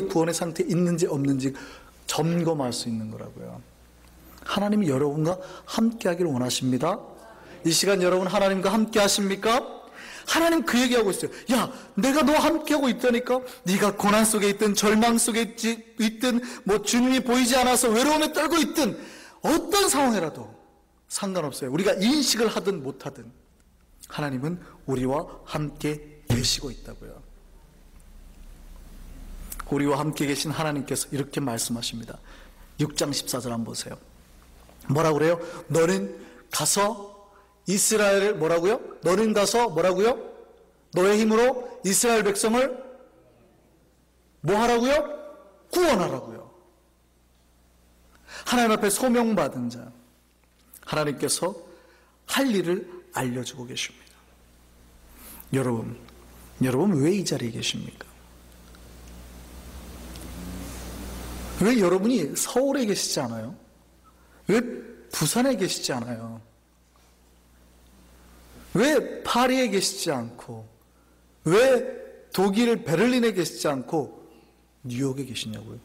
구원의 상태에 있는지 없는지 점검할 수 있는 거라고요. 하나님이 여러분과 함께 하기를 원하십니다. 이 시간 여러분 하나님과 함께 하십니까? 하나님 그 얘기하고 있어요. 야, 내가 너와 함께하고 있다니까. 네가 고난 속에 있든 절망 속에 있든 뭐 주님이 보이지 않아서 외로움에 떨고 있든 어떤 상황이라도 상관없어요. 우리가 인식을 하든 못하든 하나님은 우리와 함께 계시고 있다고요. 우리와 함께 계신 하나님께서 이렇게 말씀하십니다. 6장 14절 한번 보세요. 뭐라고 그래요? 너는 가서 이스라엘을 뭐라고요? 너는 가서 뭐라고요? 너의 힘으로 이스라엘 백성을 뭐 하라고요? 구원하라고요. 하나님 앞에 소명받은 자, 하나님께서 할 일을 알려주고 계십니다. 여러분 왜 이 자리에 계십니까? 왜 여러분이 서울에 계시지 않아요? 왜 부산에 계시지 않아요? 왜 파리에 계시지 않고, 왜 독일 베를린에 계시지 않고 뉴욕에 계시냐고요?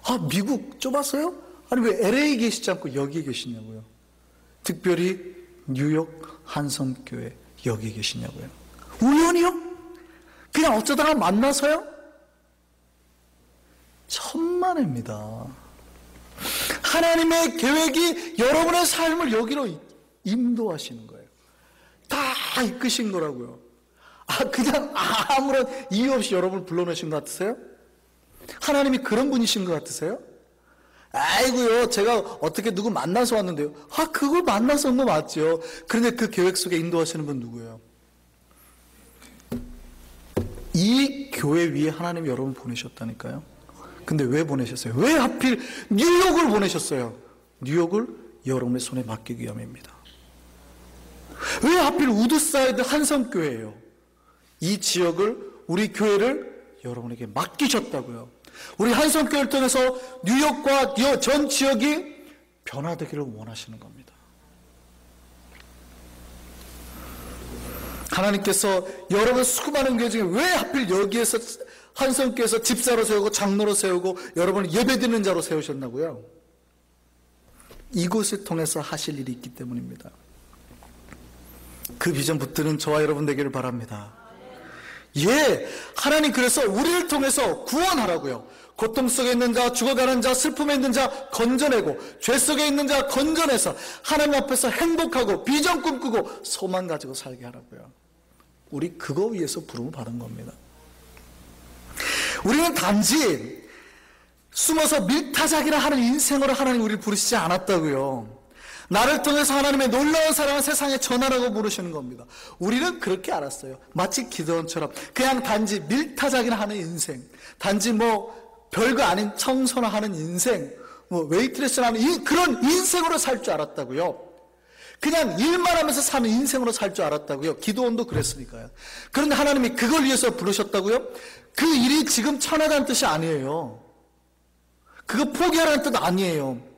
아, 미국 좁아서요? 아니 왜 LA에 계시지 않고 여기에 계시냐고요? 특별히 뉴욕 한성교회 여기에 계시냐고요? 우연이요? 그냥 어쩌다가 만나서요? 천만입니다. 하나님의 계획이 여러분의 삶을 여기로 인도하시는 거예요. 다 이끄신 거라고요. 그냥 아무런 이유 없이 여러분을 불러내신 것 같으세요? 하나님이 그런 분이신 것 같으세요? 아이고요, 제가 어떻게 누구 만나서 왔는데요. 그걸 만나서 온 거 맞죠. 그런데 그 계획 속에 인도하시는 분 누구예요? 이 교회 위에 하나님이 여러분 보내셨다니까요. 근데 왜 보내셨어요? 왜 하필 뉴욕을 보내셨어요? 뉴욕을 여러분의 손에 맡기기 위함입니다. 왜 하필 우드사이드 한성교회예요? 이 지역을, 우리 교회를 여러분에게 맡기셨다고요. 우리 한성교회를 통해서 뉴욕과 전 지역이 변화되기를 원하시는 겁니다. 하나님께서 여러분 수많은 교회 중에 왜 하필 여기에서 한성교회에서 집사로 세우고 장로로 세우고 여러분을 예배드리는 자로 세우셨나고요? 이곳을 통해서 하실 일이 있기 때문입니다. 그 비전 붙드는 저와 여러분 되기를 바랍니다. 예, 하나님 그래서 우리를 통해서 구원하라고요. 고통 속에 있는 자, 죽어가는 자, 슬픔에 있는 자 건져내고 죄 속에 있는 자 건져내서 하나님 앞에서 행복하고 비전 꿈꾸고 소망 가지고 살게 하라고요. 우리 그거 위해서 부름을 받은 겁니다. 우리는 단지 숨어서 밀타작이라 하는 인생으로 하나님 우리를 부르시지 않았다고요. 나를 통해서 하나님의 놀라운 사랑을 세상에 전하라고 부르시는 겁니다. 우리는 그렇게 알았어요. 마치 기드온처럼 그냥 단지 밀타작이나 하는 인생, 단지 뭐 별거 아닌 청소나 하는 인생, 뭐 웨이트레스나 하는 그런 인생으로 살 줄 알았다고요. 그냥 일만 하면서 사는 인생으로 살 줄 알았다고요. 기드온도 그랬으니까요. 그런데 하나님이 그걸 위해서 부르셨다고요? 그 일이 지금 천하다는 뜻이 아니에요. 그거 포기하라는 뜻 아니에요.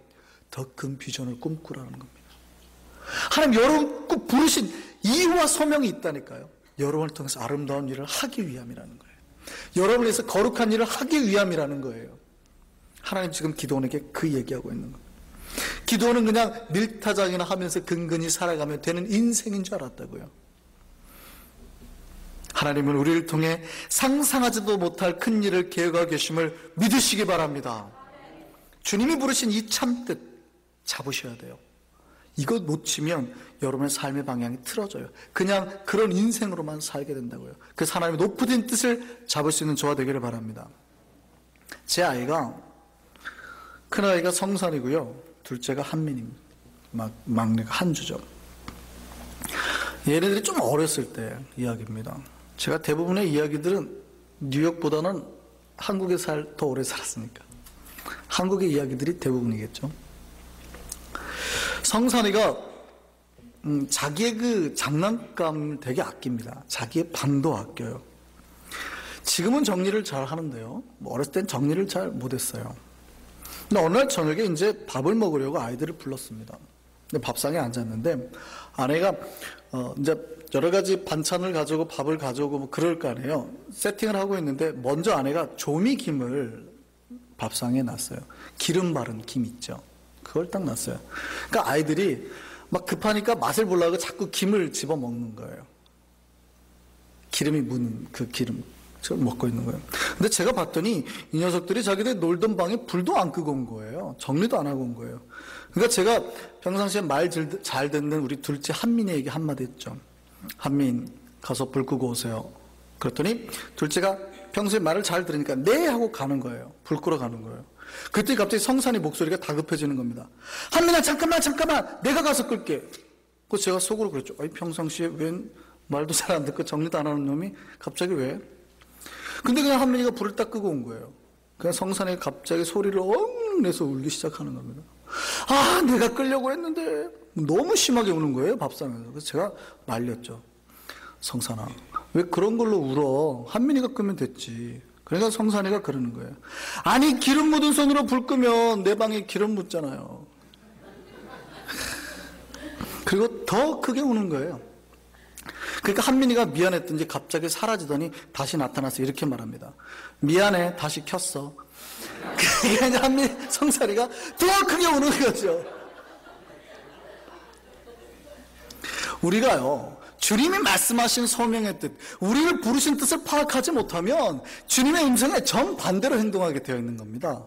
더 큰 비전을 꿈꾸라는 겁니다. 하나님 여러분 꼭 부르신 이유와 소명이 있다니까요. 여러분을 통해서 아름다운 일을 하기 위함이라는 거예요. 여러분을 위해서 거룩한 일을 하기 위함이라는 거예요. 하나님 지금 기드온에게 그 얘기하고 있는 거예요. 기드온은 그냥 밀타작이나 하면서 근근히 살아가면 되는 인생인 줄 알았다고요. 하나님은 우리를 통해 상상하지도 못할 큰 일을 계획하고 계심을 믿으시기 바랍니다. 주님이 부르신 이 참뜻 잡으셔야 돼요. 이것 놓치면 여러분의 삶의 방향이 틀어져요. 그냥 그런 인생으로만 살게 된다고요. 그래서 하나님의 높으신 뜻을 잡을 수 있는 저와 되기를 바랍니다. 제 아이가, 큰아이가 성산이고요, 둘째가 한민입니다. 막내가 한주죠. 얘네들이 좀 어렸을 때 이야기입니다. 제가 대부분의 이야기들은 뉴욕보다는 한국에 더 오래 살았으니까 한국의 이야기들이 대부분이겠죠. 성산이가 자기의 그 장난감을 되게 아낍니다. 자기의 방도 아껴요. 지금은 정리를 잘 하는데요, 어렸을 땐 정리를 잘 못했어요. 근데 어느 날 저녁에 이제 밥을 먹으려고 아이들을 불렀습니다. 근데 밥상에 앉았는데 아내가 이제 여러 가지 반찬을 가져오고 밥을 가져오고 뭐 그럴 거 아니에요. 세팅을 하고 있는데 먼저 아내가 조미김을 밥상에 놨어요. 기름 바른 김 있죠. 그걸 딱 놨어요. 그러니까 아이들이 막 급하니까 맛을 보려고 자꾸 김을 집어 먹는 거예요. 기름이 묻은 그 기름 을 먹고 있는 거예요. 근데 제가 봤더니 이 녀석들이 자기들 놀던 방에 불도 안 끄고 온 거예요. 정리도 안 하고 온 거예요. 그러니까 제가 평상시에 말 잘 듣는 우리 둘째 한민이에게 한마디 했죠. 한민, 가서 불 끄고 오세요. 그랬더니 둘째가 평소에 말을 잘 들으니까 네 하고 가는 거예요. 불 끄러 가는 거예요. 그때 갑자기 성산이 목소리가 다급해지는 겁니다. 한민아, 잠깐만 내가 가서 끌게. 그 제가 속으로 그랬죠. 아니, 평상시에 웬 말도 잘 안 듣고 정리도 안 하는 놈이 갑자기 왜? 근데 그냥 한민이가 불을 딱 끄고 온 거예요. 그냥 성산이 갑자기 소리를 엉 내서 울기 시작하는 겁니다. 아, 내가 끌려고 했는데. 너무 심하게 우는 거예요, 밥상에서. 그래서 제가 말렸죠. 성산아, 왜 그런 걸로 울어? 한민이가 끄면 됐지. 그러니까 성산이가 그러는 거예요. 아니, 기름 묻은 손으로 불 끄면 내 방에 기름 묻잖아요. 그리고 더 크게 우는 거예요. 그러니까 한민이가 미안했던지 갑자기 사라지더니 다시 나타나서 이렇게 말합니다. 미안해, 다시 켰어. 그러니까 성산이가 더 크게 우는 거죠. 우리가요, 주님이 말씀하신 소명의 뜻, 우리를 부르신 뜻을 파악하지 못하면 주님의 음성에 정반대로 행동하게 되어 있는 겁니다.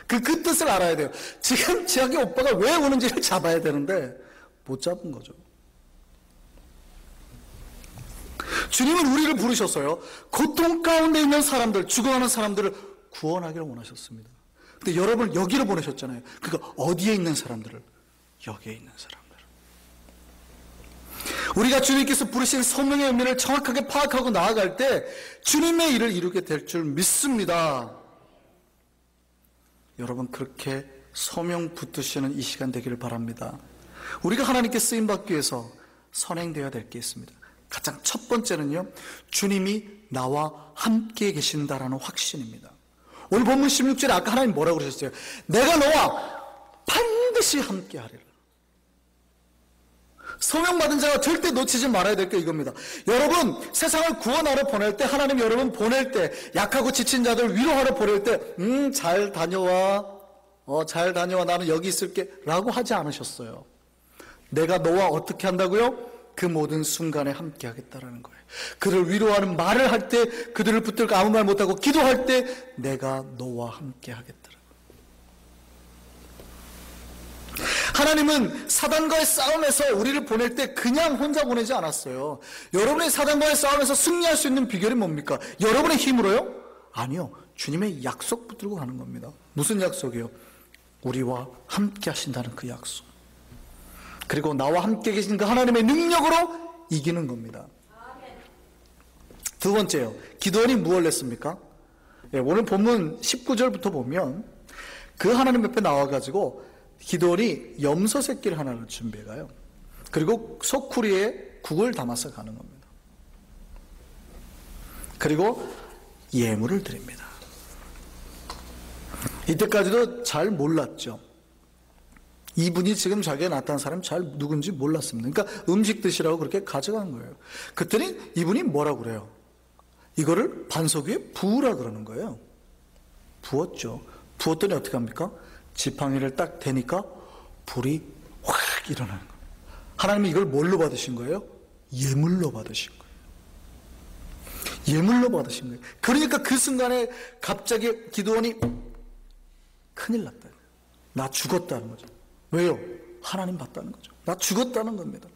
그 뜻을 알아야 돼요. 지금 지학이 오빠가 왜 우는지를 잡아야 되는데 못 잡은 거죠. 주님은 우리를 부르셨어요. 고통 가운데 있는 사람들, 죽어가는 사람들을 구원하기를 원하셨습니다. 근데 여러분을 여기로 보내셨잖아요. 그러니까 어디에 있는 사람들을? 여기에 있는 사람들. 우리가 주님께서 부르신 소명의 의미를 정확하게 파악하고 나아갈 때 주님의 일을 이루게 될 줄 믿습니다. 여러분, 그렇게 소명 붙드시는 이 시간 되기를 바랍니다. 우리가 하나님께 쓰임받기 위해서 선행되어야 될 게 있습니다. 가장 첫 번째는요, 주님이 나와 함께 계신다라는 확신입니다. 오늘 본문 16절에 아까 하나님 뭐라고 그러셨어요? 내가 너와 반드시 함께 하리라. 소명받은 자가 절대 놓치지 말아야 될 게 이겁니다. 여러분, 세상을 구원하러 보낼 때, 하나님 여러분 보낼 때, 약하고 지친 자들 위로하러 보낼 때, 잘 다녀와, 잘 다녀와, 나는 여기 있을게 라고 하지 않으셨어요. 내가 너와 어떻게 한다고요? 그 모든 순간에 함께 하겠다라는 거예요. 그를 위로하는 말을 할 때, 그들을 붙들고 아무 말 못하고 기도할 때 내가 너와 함께 하겠다. 하나님은 사단과의 싸움에서 우리를 보낼 때 그냥 혼자 보내지 않았어요. 여러분의 사단과의 싸움에서 승리할 수 있는 비결이 뭡니까? 여러분의 힘으로요? 아니요. 주님의 약속 붙들고 가는 겁니다. 무슨 약속이요? 우리와 함께 하신다는 그 약속. 그리고 나와 함께 계신 그 하나님의 능력으로 이기는 겁니다. 두 번째요. 기도원이 무엇을 했습니까? 오늘 본문 19절부터 보면 그 하나님 옆에 나와가지고 기도원이 염소 새끼를 하나를 준비해 가요. 그리고 소쿠리에 국을 담아서 가는 겁니다. 그리고 예물을 드립니다. 이때까지도 잘 몰랐죠. 이분이 지금 자기가 나타난 사람이 잘 누군지 몰랐습니다. 그러니까 음식 드시라고 그렇게 가져간 거예요. 그랬더니 이분이 뭐라고 그래요? 이거를 반석 위에 부으라 그러는 거예요. 부었죠. 부었더니 어떻게 합니까? 지팡이를 딱 대니까 불이 확 일어나는 거예요. 하나님이 이걸 뭘로 받으신 거예요? 예물로 받으신 거예요. 예물로 받으신 거예요. 그러니까 그 순간에 갑자기 기도원이 큰일 났다. 나 죽었다는 거죠. 왜요? 하나님 봤다는 거죠. 나 죽었다는 겁니다.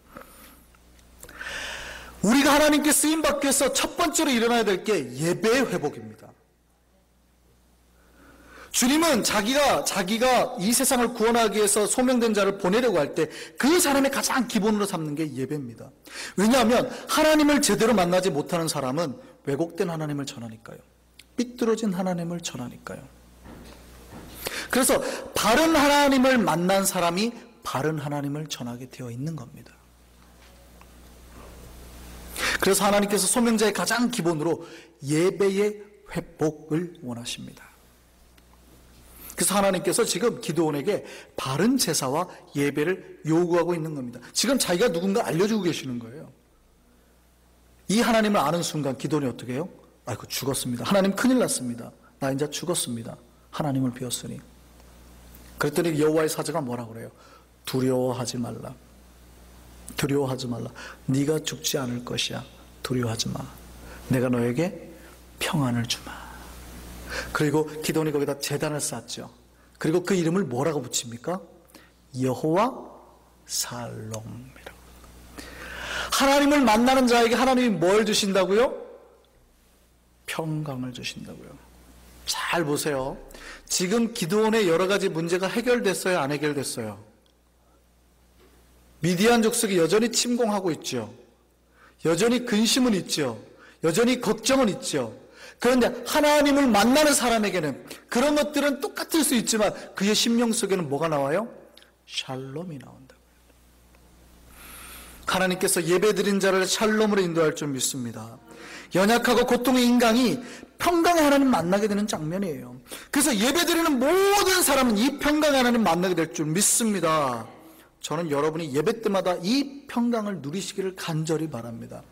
우리가 하나님께 쓰임받기 위해서 첫 번째로 일어나야 될 게 예배의 회복입니다. 주님은 자기가 이 세상을 구원하기 위해서 소명된 자를 보내려고 할 때 그 사람의 가장 기본으로 삼는 게 예배입니다. 왜냐하면 하나님을 제대로 만나지 못하는 사람은 왜곡된 하나님을 전하니까요. 삐뚤어진 하나님을 전하니까요. 그래서 바른 하나님을 만난 사람이 바른 하나님을 전하게 되어 있는 겁니다. 그래서 하나님께서 소명자의 가장 기본으로 예배의 회복을 원하십니다. 그래서 하나님께서 지금 기드온에게 바른 제사와 예배를 요구하고 있는 겁니다. 지금 자기가 누군가 알려주고 계시는 거예요. 이 하나님을 아는 순간 기드온이 어떻게 해요? 아이고 죽었습니다. 하나님 큰일 났습니다. 나 이제 죽었습니다. 하나님을 비웠으니. 그랬더니 여호와의 사자가 뭐라 그래요? 두려워하지 말라. 두려워하지 말라. 네가 죽지 않을 것이야. 두려워하지 마. 내가 너에게 평안을 주마. 그리고 기도원이 거기다 제단을 쌓았죠. 그리고 그 이름을 뭐라고 붙입니까? 여호와 살롬이라고. 하나님을 만나는 자에게 하나님이 뭘 주신다고요? 평강을 주신다고요. 잘 보세요. 지금 기드온의 여러 가지 문제가 해결됐어요? 안 해결됐어요? 미디안 족속이 여전히 침공하고 있죠. 여전히 근심은 있죠. 여전히 걱정은 있죠. 그런데 하나님을 만나는 사람에게는 그런 것들은 똑같을 수 있지만 그의 심령 속에는 뭐가 나와요? 샬롬이 나온다고요. 하나님께서 예배드린 자를 샬롬으로 인도할 줄 믿습니다. 연약하고 고통의 인간이 평강의 하나님 만나게 되는 장면이에요. 그래서 예배드리는 모든 사람은 이 평강의 하나님 만나게 될 줄 믿습니다. 저는 여러분이 예배 때마다 이 평강을 누리시기를 간절히 바랍니다.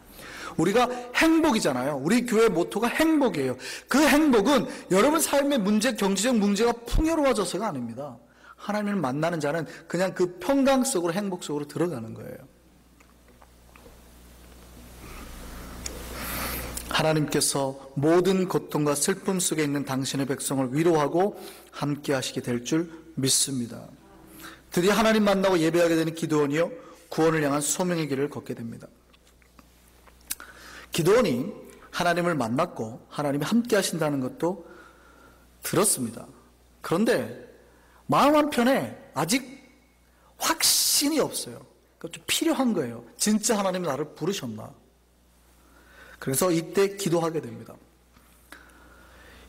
우리가 행복이잖아요. 우리 교회 모토가 행복이에요. 그 행복은 여러분 삶의 문제, 경제적 문제가 풍요로워져서가 아닙니다. 하나님을 만나는 자는 그냥 그 평강 속으로, 행복 속으로 들어가는 거예요. 하나님께서 모든 고통과 슬픔 속에 있는 당신의 백성을 위로하고 함께 하시게 될 줄 믿습니다. 드디어 하나님 만나고 예배하게 되는 기드온이요, 구원을 향한 소명의 길을 걷게 됩니다. 기드온이 하나님을 만났고 하나님이 함께 하신다는 것도 들었습니다. 그런데 마음 한편에 아직 확신이 없어요. 좀 필요한 거예요. 진짜 하나님이 나를 부르셨나? 그래서 이때 기도하게 됩니다.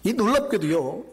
이 놀랍게도요,